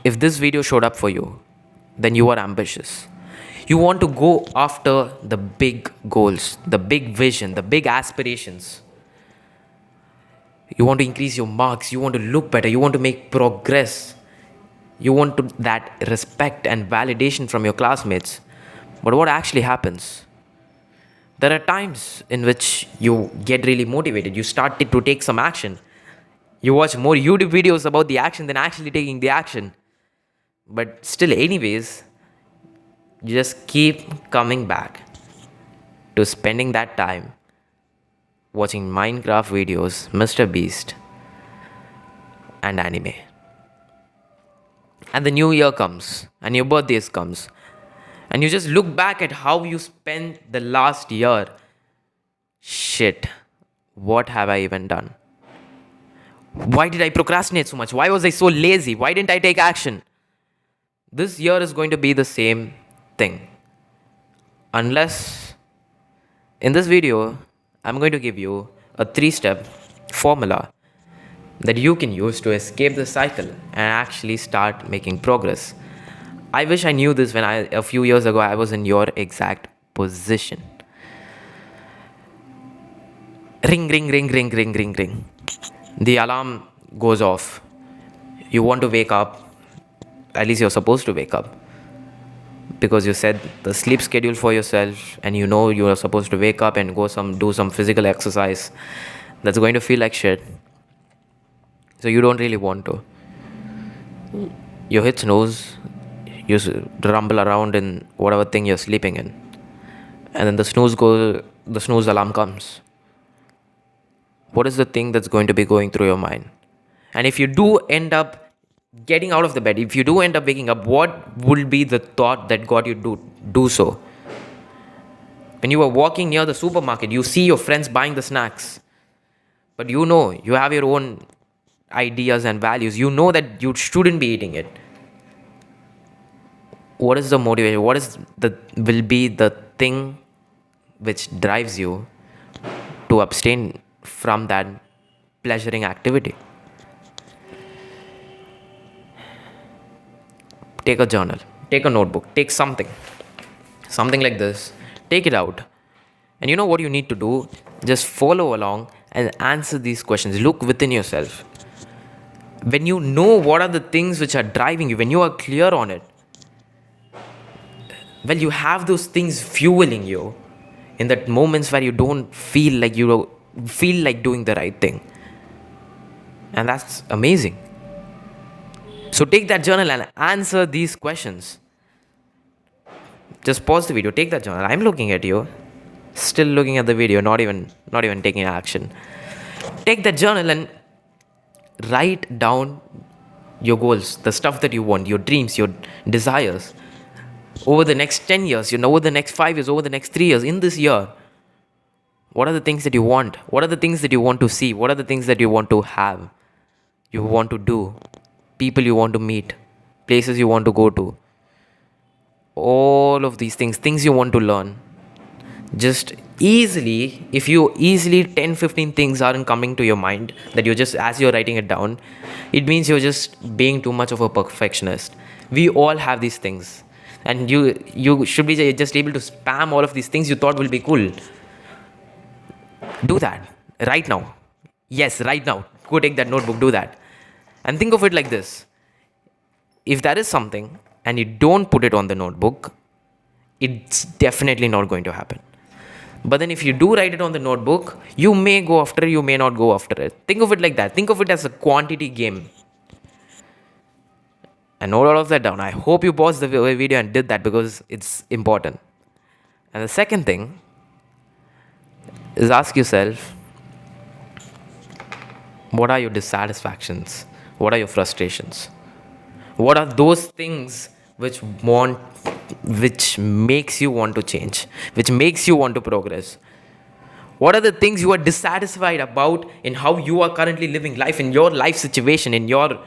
if this video showed up for you, then you are ambitious. You want to go after the big goals, the big vision, the big aspirations. You want to increase your marks, you want to look better, you want to make progress. You want that respect and validation from your classmates. But what actually happens? There are times in which you get really motivated. You start to take some action. You watch more YouTube videos about the action than actually taking the action. But still, anyways, you just keep coming back to spending that time watching Minecraft videos, Mr. Beast, and anime. And the new year comes, and your birthdays comes, and you just look back at how you spent the last year. Shit, what have I even done? Why did I procrastinate so much? Why was I so lazy? Why didn't I take action? This year is going to be the same thing. Unless, in this video, I'm going to give you a 3-step formula that you can use to escape the cycle and actually start making progress. I wish I knew this when a few years ago I was in your exact position. Ring, ring, ring, ring, ring, ring, ring. The alarm goes off. You want to wake up. At least you're supposed to wake up. Because you set the sleep schedule for yourself and you know you are supposed to wake up and do some physical exercise. That's going to feel like shit. So you don't really want to. You hit snooze. You rumble around in whatever thing you're sleeping in. And then the snooze alarm comes. What is the thing that's going to be going through your mind? And if you do end up getting out of the bed, if you do end up waking up, what will be the thought that got you to do so? When you were walking near the supermarket, you see your friends buying the snacks. But you know, you have your own ideas and values. You know that you shouldn't be eating it. What is the motivation? Will be the thing which drives you to abstain from that pleasuring activity? Take a journal, take a notebook, take something like this, take it out. And you know what you need to do? Just follow along and answer these questions. Look within yourself. When you know what are the things which are driving you, when you are clear on it, well, you have those things fueling you in that moments where you don't feel like doing the right thing. And that's amazing. So take that journal and answer these questions. Just pause the video, take that journal. I'm looking at you, still looking at the video, not even taking action. Take that journal and write down your goals, the stuff that you want, your dreams, your desires. Over the next 10 years, over the next 5 years, over the next 3 years, in this year, what are the things that you want? What are the things that you want to see? What are the things that you want to have? You want to do? People you want to meet, places you want to go to, all of these things you want to learn. Just easily, if you 10-15 things aren't coming to your mind, that you just, as you're writing it down, it means you're just being too much of a perfectionist. We all have these things, and you should be just able to spam all of these things you thought will be cool. Do that right now. Yes, right now. Go take that notebook, do that. And think of it like this. If there is something and you don't put it on the notebook, it's definitely not going to happen. But then if you do write it on the notebook, you may go after it, you may not go after it. Think of it like that. Think of it as a quantity game. And note all of that down. I hope you paused the video and did that because it's important. And the second thing is ask yourself, what are your dissatisfactions? What are your frustrations? What are those things which makes you want to change, which makes you want to progress? What are the things you are dissatisfied about in how you are currently living life, in your life situation, in your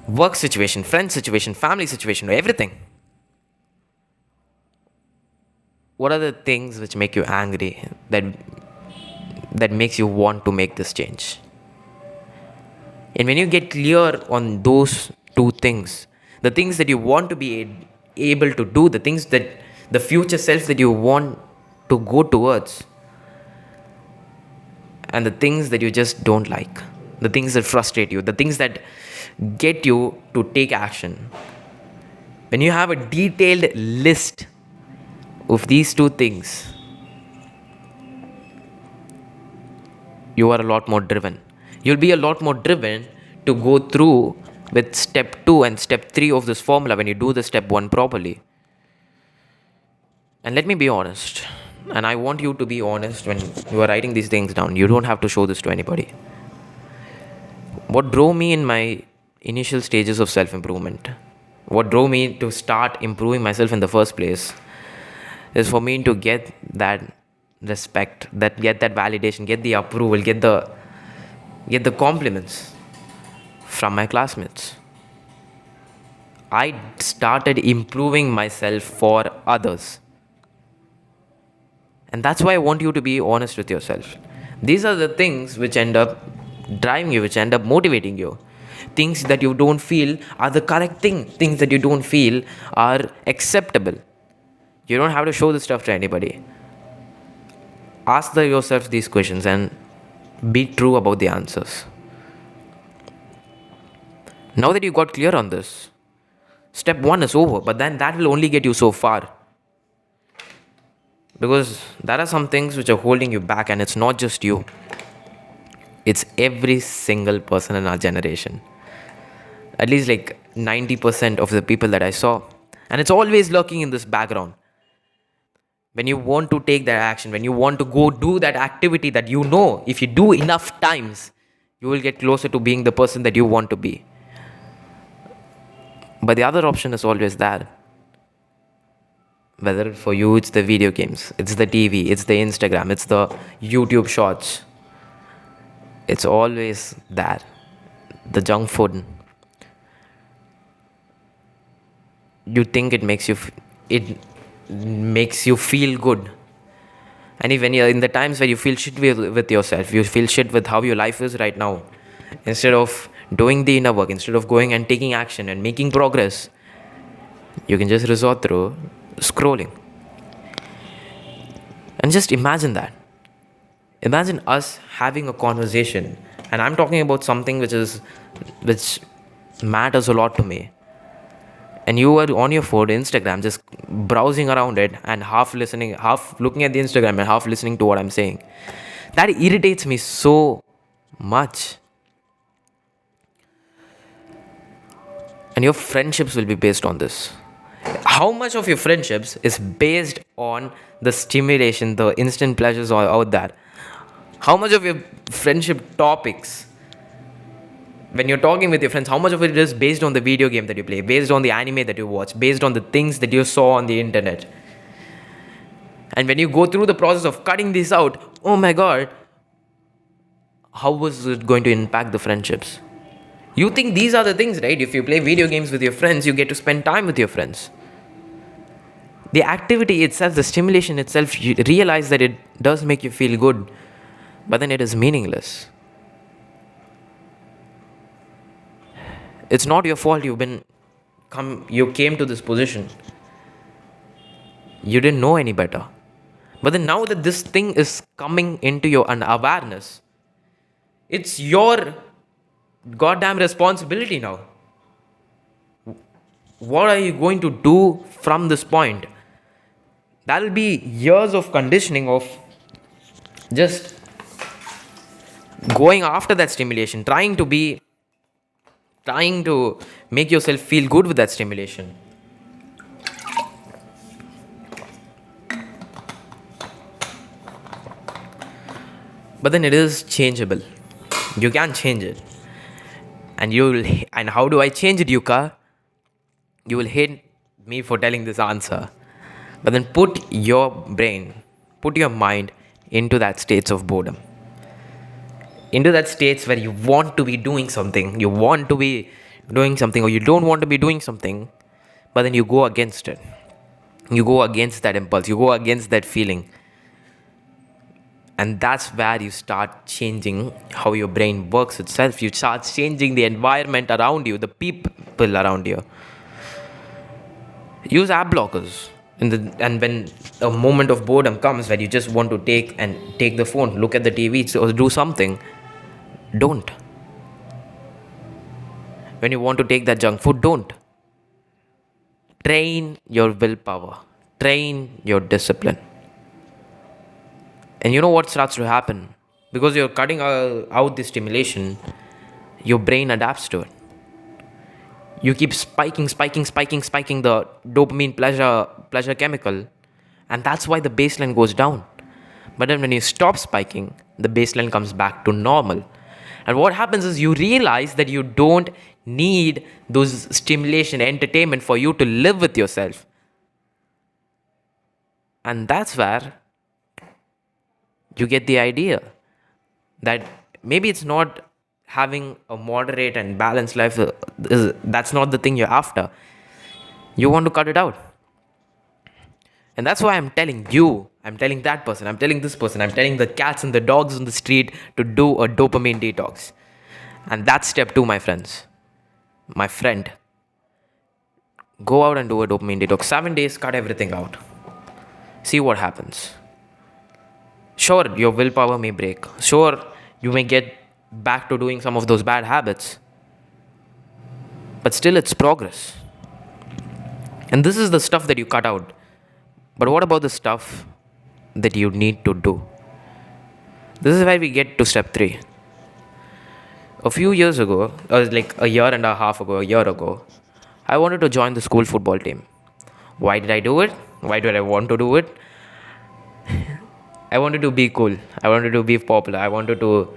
work situation, friend situation, family situation, everything? What are the things which make you angry, that makes you want to make this change? And when you get clear on those two things. The things that you want to be able to do, the things that the future self that you want to go towards, and the things that you just don't like, the things that frustrate you, the things that get you to take action. When you have a detailed list of these two things, you are a lot more driven. You'll be a lot more driven to go through with step 2 and step 3 of this formula when you do the step 1 properly. And let me be honest, and I want you to be honest when you are writing these things down. You don't have to show this to anybody. What drove me in my initial stages of self-improvement, what drove me to start improving myself in the first place, is for me to get that respect, get that validation, get the approval, get the compliments from my classmates. I started improving myself for others. And that's why I want you to be honest with yourself. These are the things which end up driving you, which end up motivating you. Things that you don't feel are the correct thing. Things that you don't feel are acceptable. You don't have to show this stuff to anybody. Ask yourself these questions and be true about the answers. Now that you got clear on this, step 1 is over, but then that will only get you so far. Because there are some things which are holding you back, and it's not just you. It's every single person in our generation. At least like 90% of the people that I saw. And it's always lurking in this background. When you want to take that action, when you want to go do that activity that you know, if you do enough times, you will get closer to being the person that you want to be. But the other option is always there. Whether for you it's the video games, it's the TV, it's the Instagram, it's the YouTube shorts. It's always there. The junk food. You think it makes you feel good. And even in the times where you feel shit with yourself, you feel shit with how your life is right now, instead of doing the inner work, instead of going and taking action and making progress, you can just resort through scrolling. And just imagine that. Imagine us having a conversation, and I'm talking about something which matters a lot to me. And you are on your phone, Instagram, just browsing around it and half looking at the Instagram and half listening to what I'm saying. That irritates me so much. And your friendships will be based on this. How much of your friendships is based on the stimulation, the instant pleasures out there? How much of your friendship topics, when you're talking with your friends, how much of it is based on the video game that you play, based on the anime that you watch, based on the things that you saw on the internet? And when you go through the process of cutting this out, oh my God, how was it going to impact the friendships? You think these are the things, right? If you play video games with your friends, you get to spend time with your friends. The activity itself, the stimulation itself, you realize that it does make you feel good, but then it is meaningless. It's not your fault you came to this position. You didn't know any better. But then now that this thing is coming into your awareness, it's your goddamn responsibility now. What are you going to do from this point? That'll be years of conditioning of just going after that stimulation, trying to make yourself feel good with that stimulation. But then it is changeable. You can change it. And how do I change it, Yuka? You will hate me for telling this answer. But then put your mind into that states of boredom. Into that states where you want to be doing something, or you don't want to be doing something, but then you go against it. You go against that impulse, you go against that feeling. And that's where you start changing how your brain works itself. You start changing the environment around you, the people around you. Use app blockers. And when a moment of boredom comes where you just want to take the phone, look at the TV, or do something, don't. When you want to take that junk food, don't. Train your willpower. Train your discipline. And you know what starts to happen? Because you're cutting out the stimulation, your brain adapts to it. You keep spiking the dopamine pleasure chemical, and that's why the baseline goes down. But then when you stop spiking, the baseline comes back to normal. And what happens is you realize that you don't need those stimulation, entertainment for you to live with yourself. And that's where you get the idea that maybe it's not having a moderate and balanced life, that's not the thing you're after. You want to cut it out. And that's why I'm telling you, I'm telling that person, I'm telling this person, I'm telling the cats and the dogs on the street to do a dopamine detox. And that's step 2, my friends. My friend, go out and do a dopamine detox. 7 days, cut everything out. See what happens. Sure, your willpower may break. Sure, you may get back to doing some of those bad habits. But still, it's progress. And this is the stuff that you cut out. But what about the stuff that you need to do? This is where we get to step 3. A few years ago, or like a year ago, I wanted to join the school football team. Why did I do it? Why did I want to do it? I wanted to be cool. I wanted to be popular. I wanted to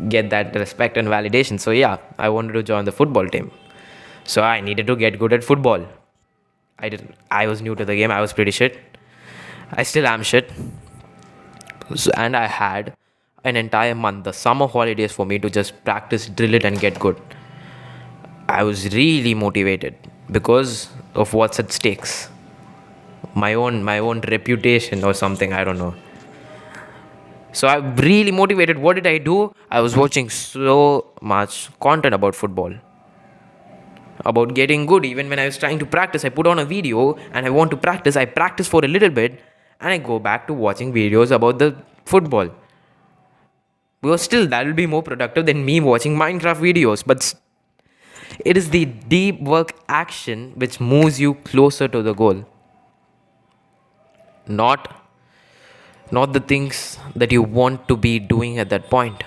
get that respect and validation. So yeah, I wanted to join the football team. So I needed to get good at football. I was new to the game. I was pretty shit. I still am shit. And I had an entire month, the summer holidays, for me to just practice, drill it, and get good. I was really motivated because of what's at stakes. My own reputation or something, I don't know. So I'm really motivated. What did I do? I was watching so much content about football, about getting good. Even when I was trying to practice, I put on a video and I want to practice. I practice for a little bit and I go back to watching videos about the football. Because still, that will be more productive than me watching Minecraft videos. But it is the deep work action which moves you closer to the goal. Not the things that you want to be doing at that point.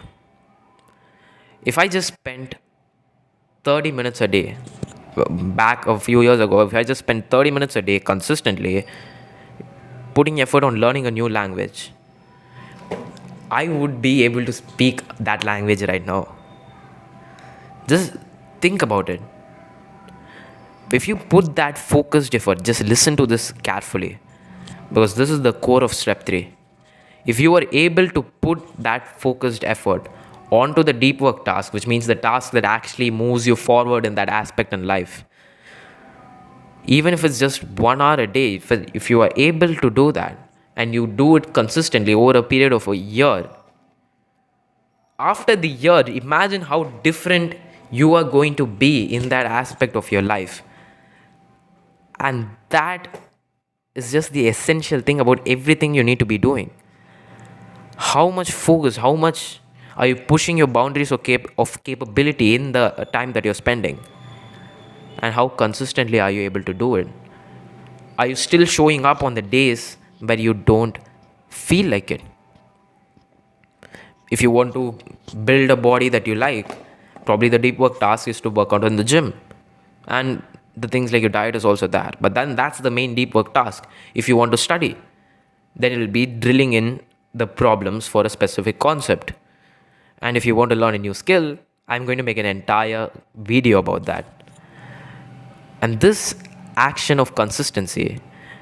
If I just spent 30 minutes a day, back a few years ago, if I just spent 30 minutes a day consistently putting effort on learning a new language, I would be able to speak that language right now. Just think about it. If you put that focused effort, just listen to this carefully, because this is the core of step 3. If you are able to put that focused effort onto the deep work task, which means the task that actually moves you forward in that aspect in life, even if it's just 1 hour a day, if you are able to do that and you do it consistently over a period of a year, after the year, imagine how different you are going to be in that aspect of your life. And that is just the essential thing about everything you need to be doing. How much focus, how much are you pushing your boundaries of capability in the time that you're spending? And how consistently are you able to do it? Are you still showing up on the days where you don't feel like it? If you want to build a body that you like, probably the deep work task is to work out in the gym. And the things like your diet is also there. But then that's the main deep work task. If you want to study, then it will be drilling in the problems for a specific concept. And if you want to learn a new skill, I'm going to make an entire video about that. And this action of consistency,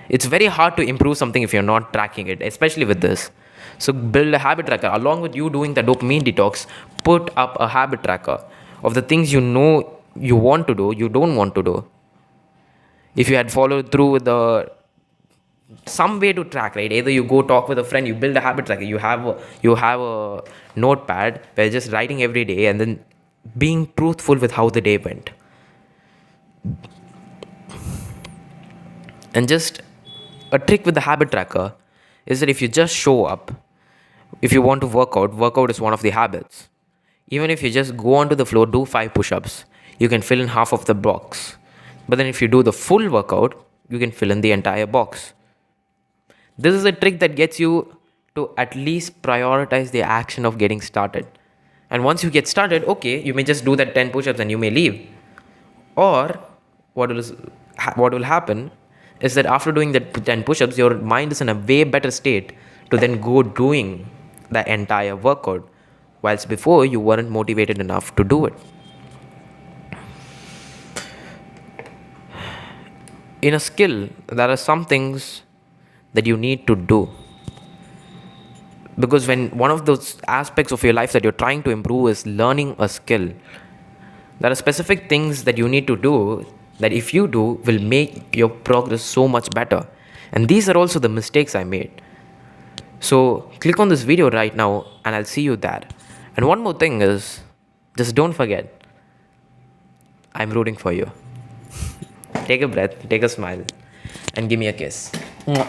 it's very hard to improve something if you're not tracking it, especially with this. So build a habit tracker. Along with you doing the dopamine detox, put up a habit tracker of the things you know you want to do, you don't want to do. If you had followed through with the some way to track, right? Either you go talk with a friend, you build a habit tracker, you have a notepad where you're just writing every day and then being truthful with how the day went. And just a trick with the habit tracker is that if you just show up, if you want to work out is one of the habits. Even if you just go onto the floor, do 5 push-ups, you can fill in half of the box. But then if you do the full workout, you can fill in the entire box. This is a trick that gets you to at least prioritize the action of getting started. And once you get started, okay, you may just do that 10 push-ups and you may leave. Or what will happen is that after doing that 10 push-ups, your mind is in a way better state to then go doing the entire workout, whilst before you weren't motivated enough to do it. In a skill, there are some things that you need to do. Because when one of those aspects of your life that you're trying to improve is learning a skill, there are specific things that you need to do that if you do will make your progress so much better. And these are also the mistakes I made. So click on this video right now and I'll see you there. And one more thing is, just don't forget, I'm rooting for you. Take a breath, take a smile, and give me a kiss. Mwah.